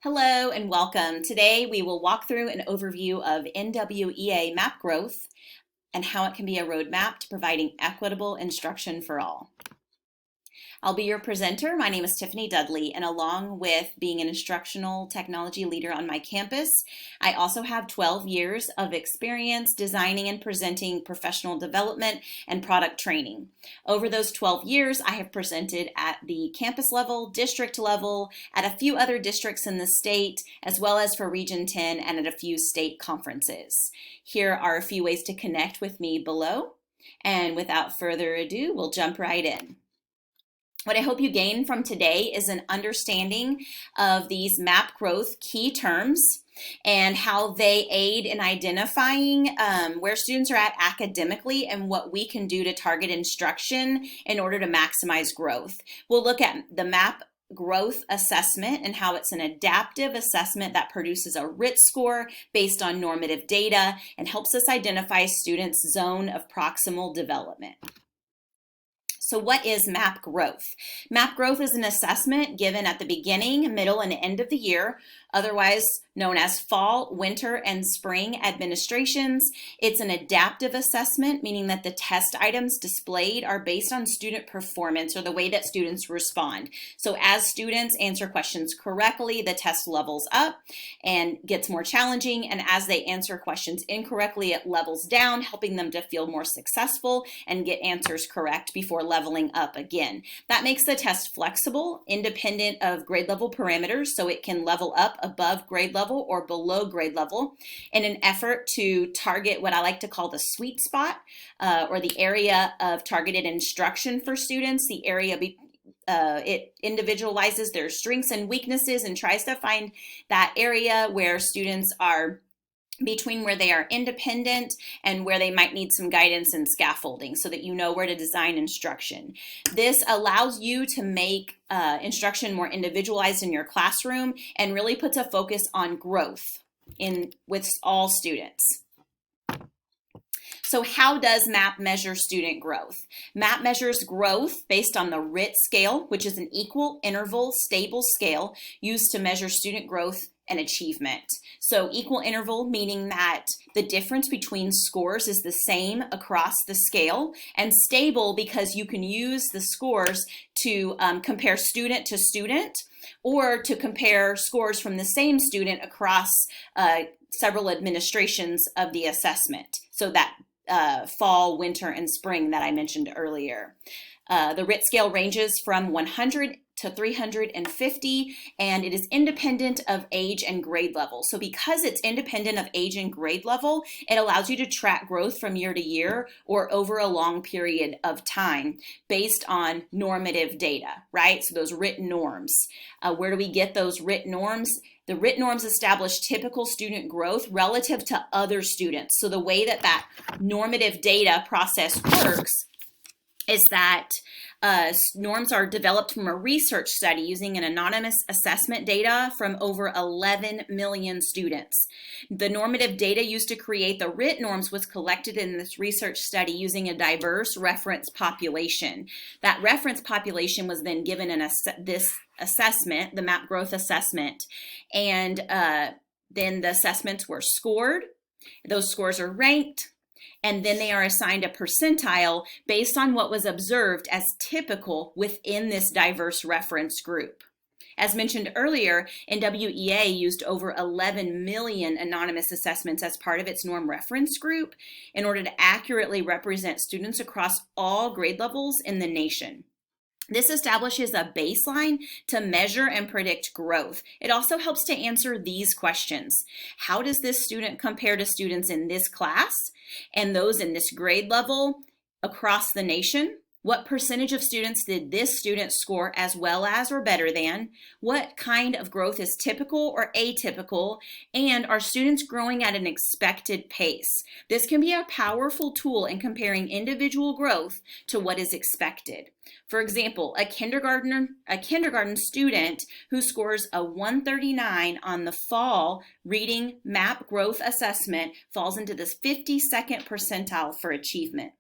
Hello and welcome. Today we will walk through an overview of NWEA Map Growth and how it can be a roadmap to providing equitable instruction for all. I'll be your presenter. My name is Tiffany Dudley, and along with being an instructional technology leader on my campus, I also have 12 years of experience designing and presenting professional development and product training. Over those 12 years, I have presented at the campus level, district level, at a few other districts in the state, as well as for Region 10 and at a few state conferences. Here are a few ways to connect with me below, and without further ado, we'll jump right in. What I hope you gain from today is an understanding of these map growth key terms and how they aid in identifying where students are at academically and what we can do to target instruction in order to maximize growth. We'll look at the map growth assessment and how it's an adaptive assessment that produces a RIT score based on normative data and helps us identify students' zone of proximal development. So what is map growth? Map growth is an assessment given at the beginning, middle, and end of the year, otherwise known as fall, winter, and spring administrations. It's an adaptive assessment, meaning that the test items displayed are based on student performance or the way that students respond. So as students answer questions correctly, the test levels up and gets more challenging, and as they answer questions incorrectly, it levels down, helping them to feel more successful and get answers correct before leveling up again. That makes the test flexible, independent of grade level parameters, so it can level up above grade level or below grade level in an effort to target what I like to call the sweet spot or the area of targeted instruction for students, the area it individualizes their strengths and weaknesses and tries to find that area where students are between where they are independent and where they might need some guidance and scaffolding so that you know where to design instruction. This allows you to make instruction more individualized in your classroom and really puts a focus on growth with all students. So how does MAP measure student growth? MAP measures growth based on the RIT scale, which is an equal interval stable scale used to measure student growth and achievement. So equal interval meaning that the difference between scores is the same across the scale, and stable because you can use the scores to compare student to student or to compare scores from the same student across several administrations of the assessment. So that fall, winter, and spring that I mentioned earlier. The RIT scale ranges from 100 to 350, and it is independent of age and grade level. So because it's independent of age and grade level, it allows you to track growth from year to year or over a long period of time based on normative data, right? So those RIT norms. Where do we get those RIT norms? The RIT norms establish typical student growth relative to other students. So the way that normative data process works is that norms are developed from a research study using an anonymous assessment data from over 11 million students. The normative data used to create the RIT norms was collected in this research study using a diverse reference population. That reference population was then given this assessment, the MAP growth assessment, and then the assessments were scored. Those scores are ranked, and then they are assigned a percentile based on what was observed as typical within this diverse reference group. As mentioned earlier, NWEA used over 11 million anonymous assessments as part of its norm reference group in order to accurately represent students across all grade levels in the nation. This establishes a baseline to measure and predict growth. It also helps to answer these questions. How does this student compare to students in this class and those in this grade level across the nation? What percentage of students did this student score as well as or better than? What kind of growth is typical or atypical? And are students growing at an expected pace? This can be a powerful tool in comparing individual growth to what is expected. For example, a kindergarten student who scores a 139 on the fall reading map growth assessment falls into this 52nd percentile for achievement.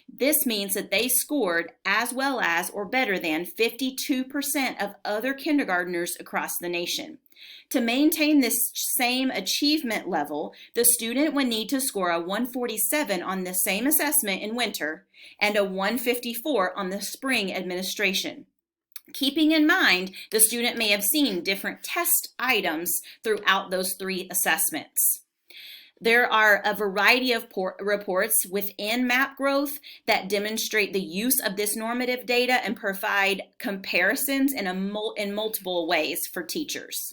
This means that they scored as well as or better than 52% of other kindergartners across the nation. To maintain this same achievement level, the student would need to score a 147 on the same assessment in winter and a 154 on the spring administration. Keeping in mind, the student may have seen different test items throughout those 3 assessments. There are a variety of reports within Map Growth that demonstrate the use of this normative data and provide comparisons in multiple ways for teachers.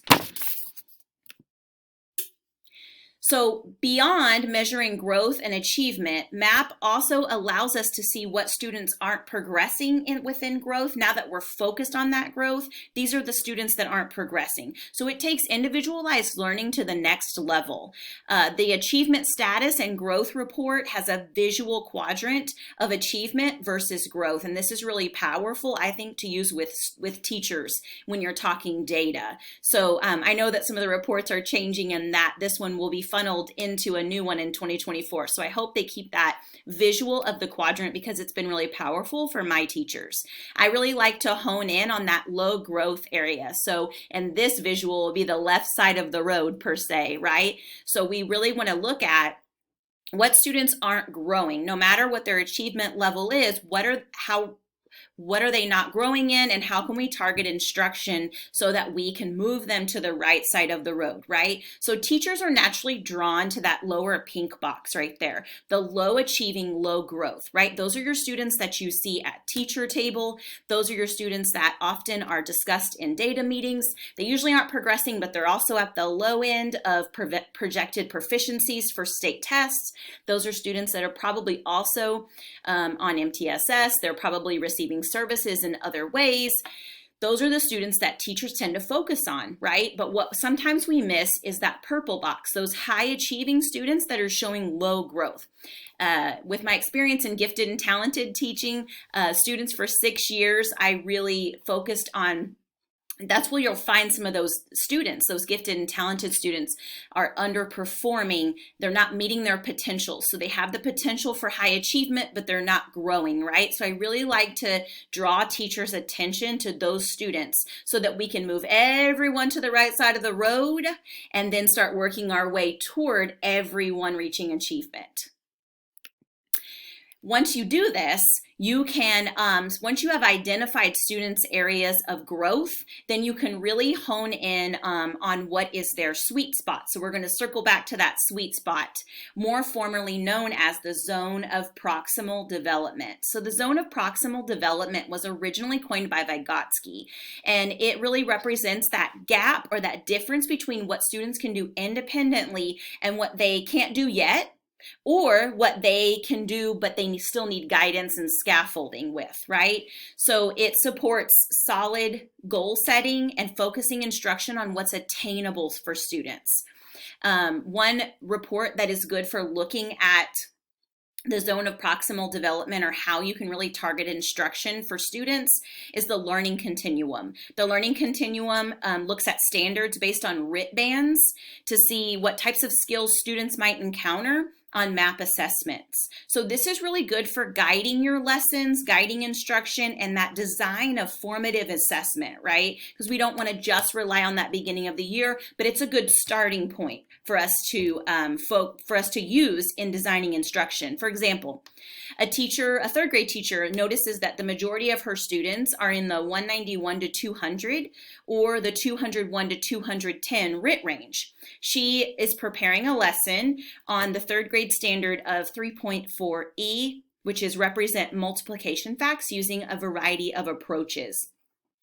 So beyond measuring growth and achievement, MAP also allows us to see what students aren't progressing within growth. Now that we're focused on that growth, these are the students that aren't progressing. So it takes individualized learning to the next level. The achievement status and growth report has a visual quadrant of achievement versus growth. And this is really powerful, I think, to use with teachers when you're talking data. So I know that some of the reports are changing and that this one will be funneled into a new one in 2024. So I hope they keep that visual of the quadrant because it's been really powerful for my teachers. I really like to hone in on that low growth area. So, and this visual will be the left side of the road per se, right? So we really want to look at what students aren't growing, no matter what their achievement level is, what are they not growing in, and how can we target instruction so that we can move them to the right side of the road, right? So teachers are naturally drawn to that lower pink box right there, the low achieving, low growth, right? Those are your students that you see at teacher table. Those are your students that often are discussed in data meetings. They usually aren't progressing, but they're also at the low end of projected proficiencies for state tests. Those are students that are probably also on MTSS. They're probably receiving services in other ways. Those are the students that teachers tend to focus on, right? But what sometimes we miss is that purple box, those high achieving students that are showing low growth. With my experience in gifted and talented teaching students for 6 years, I really focused on that's where you'll find some of those students, those gifted and talented students are underperforming. They're not meeting their potential. So they have the potential for high achievement, but they're not growing, right? So I really like to draw teachers' attention to those students so that we can move everyone to the right side of the road and then start working our way toward everyone reaching achievement. Once you do this, you can, once you have identified students' areas of growth, then you can really hone in on what is their sweet spot. So we're going to circle back to that sweet spot, more formally known as the zone of proximal development. So the zone of proximal development was originally coined by Vygotsky, and it really represents that gap or that difference between what students can do independently and what they can't do yet, or what they can do, but they still need guidance and scaffolding with, right? So it supports solid goal setting and focusing instruction on what's attainable for students. One report that is good for looking at the zone of proximal development or how you can really target instruction for students is the learning continuum. The learning continuum looks at standards based on RIT bands to see what types of skills students might encounter on MAP assessments. So this is really good for guiding your lessons, guiding instruction, and that design of formative assessment, right? Because we don't want to just rely on that beginning of the year, but it's a good starting point for us to use in designing instruction. For example, a third grade teacher notices that the majority of her students are in the 191 to 200 or the 201 to 210 RIT range. She is preparing a lesson on the third grade standard of 3.4E, which is represent multiplication facts using a variety of approaches.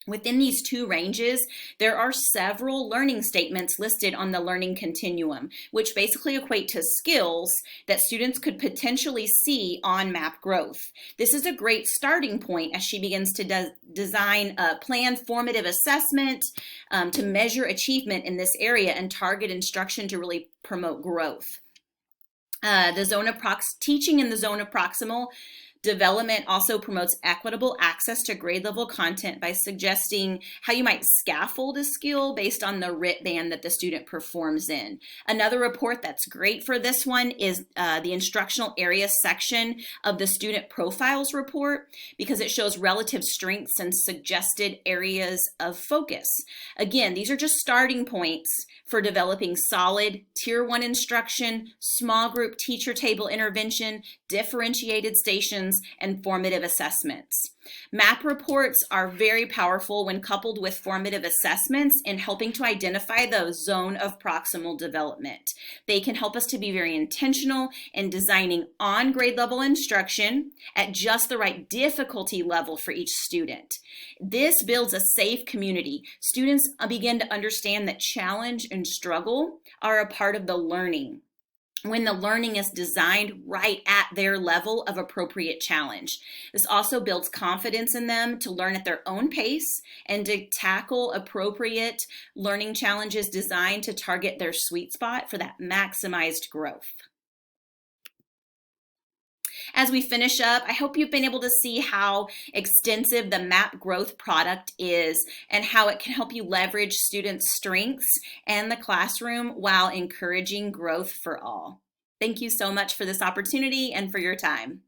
Within these two ranges, there are several learning statements listed on the learning continuum, which basically equate to skills that students could potentially see on MAP Growth. This is a great starting point as she begins to design a planned formative assessment to measure achievement in this area and target instruction to really promote growth. Teaching in the zone of proximal Development also promotes equitable access to grade level content by suggesting how you might scaffold a skill based on the RIT band that the student performs in. Another report that's great for this one is the instructional area section of the student profiles report, because it shows relative strengths and suggested areas of focus. Again, these are just starting points for developing solid Tier 1 instruction, small group teacher table intervention, differentiated stations, and formative assessments. MAP reports are very powerful when coupled with formative assessments in helping to identify the zone of proximal development. They can help us to be very intentional in designing on grade level instruction at just the right difficulty level for each student. This builds a safe community. Students begin to understand that challenge and struggle are a part of the learning, when the learning is designed right at their level of appropriate challenge. This also builds confidence in them to learn at their own pace and to tackle appropriate learning challenges designed to target their sweet spot for that maximized growth. As we finish up, I hope you've been able to see how extensive the Map Growth product is and how it can help you leverage students' strengths and the classroom while encouraging growth for all. Thank you so much for this opportunity and for your time.